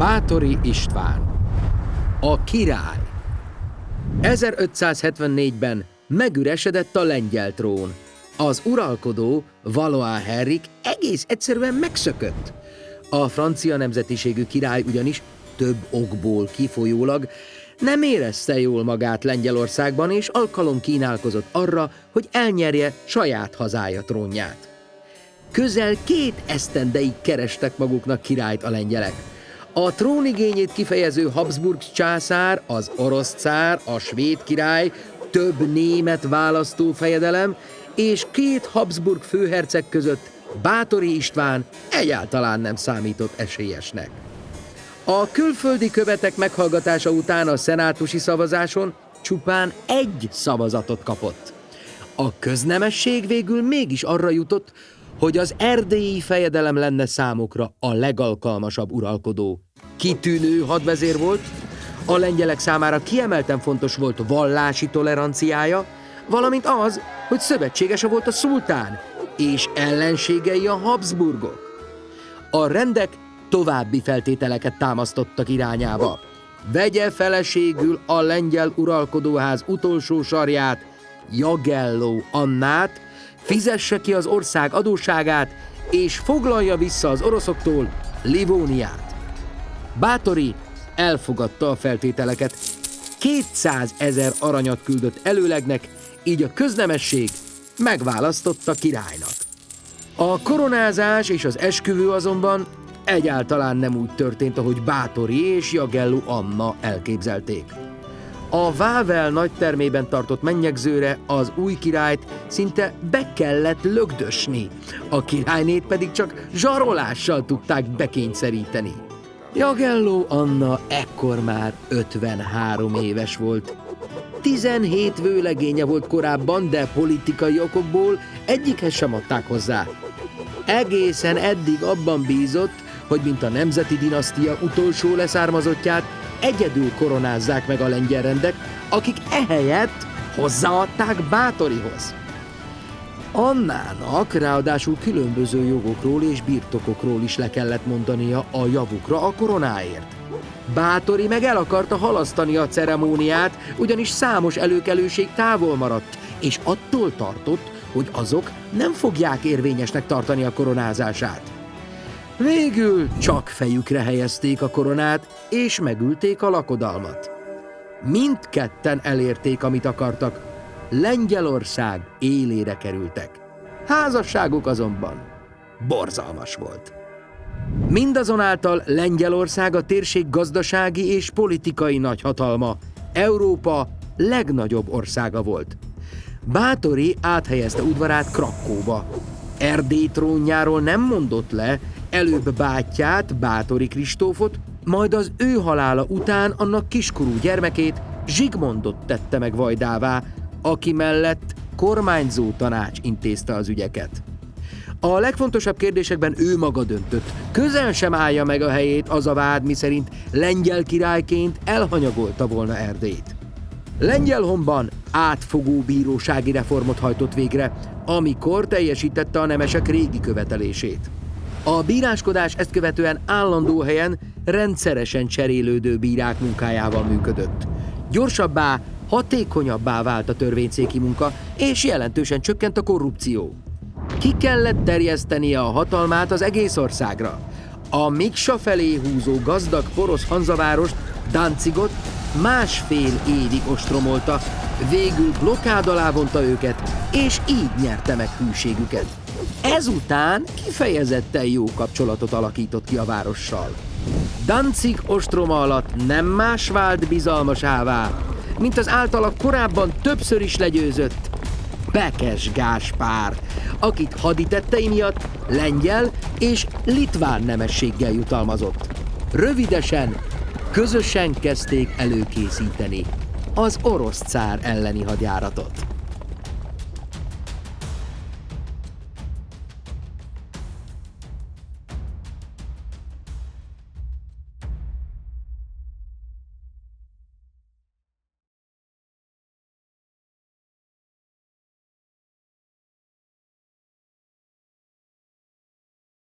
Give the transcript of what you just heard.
Báthory István, a király. 1574-ben megüresedett a lengyel trón. Az uralkodó, Valois Henrik egész egyszerűen megszökött. A francia nemzetiségű király ugyanis több okból kifolyólag nem érezte jól magát Lengyelországban, és alkalom kínálkozott arra, hogy elnyerje saját hazája trónját. Közel 2 esztendeig kerestek maguknak királyt a lengyelek. A trónigényét kifejező Habsburg császár, az orosz cár, a svéd király, több német választófejedelem és 2 Habsburg főherceg között Báthory István egyáltalán nem számított esélyesnek. A külföldi követek meghallgatása után a szenátusi szavazáson csupán 1 szavazatot kapott. A köznemesség végül mégis arra jutott, hogy az erdélyi fejedelem lenne számukra a legalkalmasabb uralkodó. Kitűnő hadvezér volt, a lengyelek számára kiemelten fontos volt vallási toleranciája, valamint az, hogy szövetségese volt a szultán, és ellenségei a Habsburgok. A rendek további feltételeket támasztottak irányába. Vegye feleségül a lengyel uralkodóház utolsó sarját, Jagelló Annát, fizesse ki az ország adósságát, és foglalja vissza az oroszoktól Livóniát. Báthory elfogadta a feltételeket, 200 000 aranyat küldött előlegnek, így a köznemesség megválasztotta királynak. A koronázás és az esküvő azonban egyáltalán nem úgy történt, ahogy Báthory és Jagelló Anna elképzelték. A Wawel nagytermében tartott mennyegzőre az új királyt szinte be kellett lögdösni, a királynét pedig csak zsarolással tudták bekényszeríteni. Jagelló Anna ekkor már 53 éves volt. 17 vőlegénye volt korábban, de politikai okokból egyikhez sem adták hozzá. Egészen eddig abban bízott, hogy mint a nemzeti dinasztia utolsó leszármazottját egyedül koronázzák meg a lengyel rendek, akik ehelyett hozzáadták Báthoryhoz. Annának ráadásul különböző jogokról és birtokokról is le kellett mondania a javukra a koronáért. Báthory meg el akarta halasztani a ceremóniát, ugyanis számos előkelőség távol maradt, és attól tartott, hogy azok nem fogják érvényesnek tartani a koronázását. Végül csak fejükre helyezték a koronát, és megülték a lakodalmat. Mindketten elérték, amit akartak. Lengyelország élére kerültek. Házasságuk azonban borzalmas volt. Mindazonáltal Lengyelország a térség gazdasági és politikai nagyhatalma, Európa legnagyobb országa volt. Báthory áthelyezte udvarát Krakkóba. Erdély trónjáról nem mondott le, előbb bátyját, Báthory Kristófot, majd az ő halála után annak kiskorú gyermekét, Zsigmondot tette meg vajdává, aki mellett kormányzó tanács intézte az ügyeket. A legfontosabb kérdésekben ő maga döntött. Közel sem állja meg a helyét az a vád, miszerint lengyel királyként elhanyagolta volna Erdélyt. Lengyelhonban átfogó bírósági reformot hajtott végre, amikor teljesítette a nemesek régi követelését. A bíráskodás ezt követően állandó helyen rendszeresen cserélődő bírák munkájával működött. Gyorsabbá, hatékonyabbá vált a törvényszéki munka, és jelentősen csökkent a korrupció. Ki kellett terjesztenie a hatalmát az egész országra. A Miksa felé húzó gazdag porosz Hanzavárost, Danzigot 1,5 évig ostromolta, végül blokkád alá vonta őket, és így nyerte meg hűségüket. Ezután kifejezetten jó kapcsolatot alakított ki a várossal. Danzig ostroma alatt nem más vált bizalmasává, mint az általa korábban többször is legyőzött Bekes Gáspár, akit haditettei miatt lengyel és litván nemességgel jutalmazott. Rövidesen közösen kezdték előkészíteni az orosz cár elleni hadjáratot.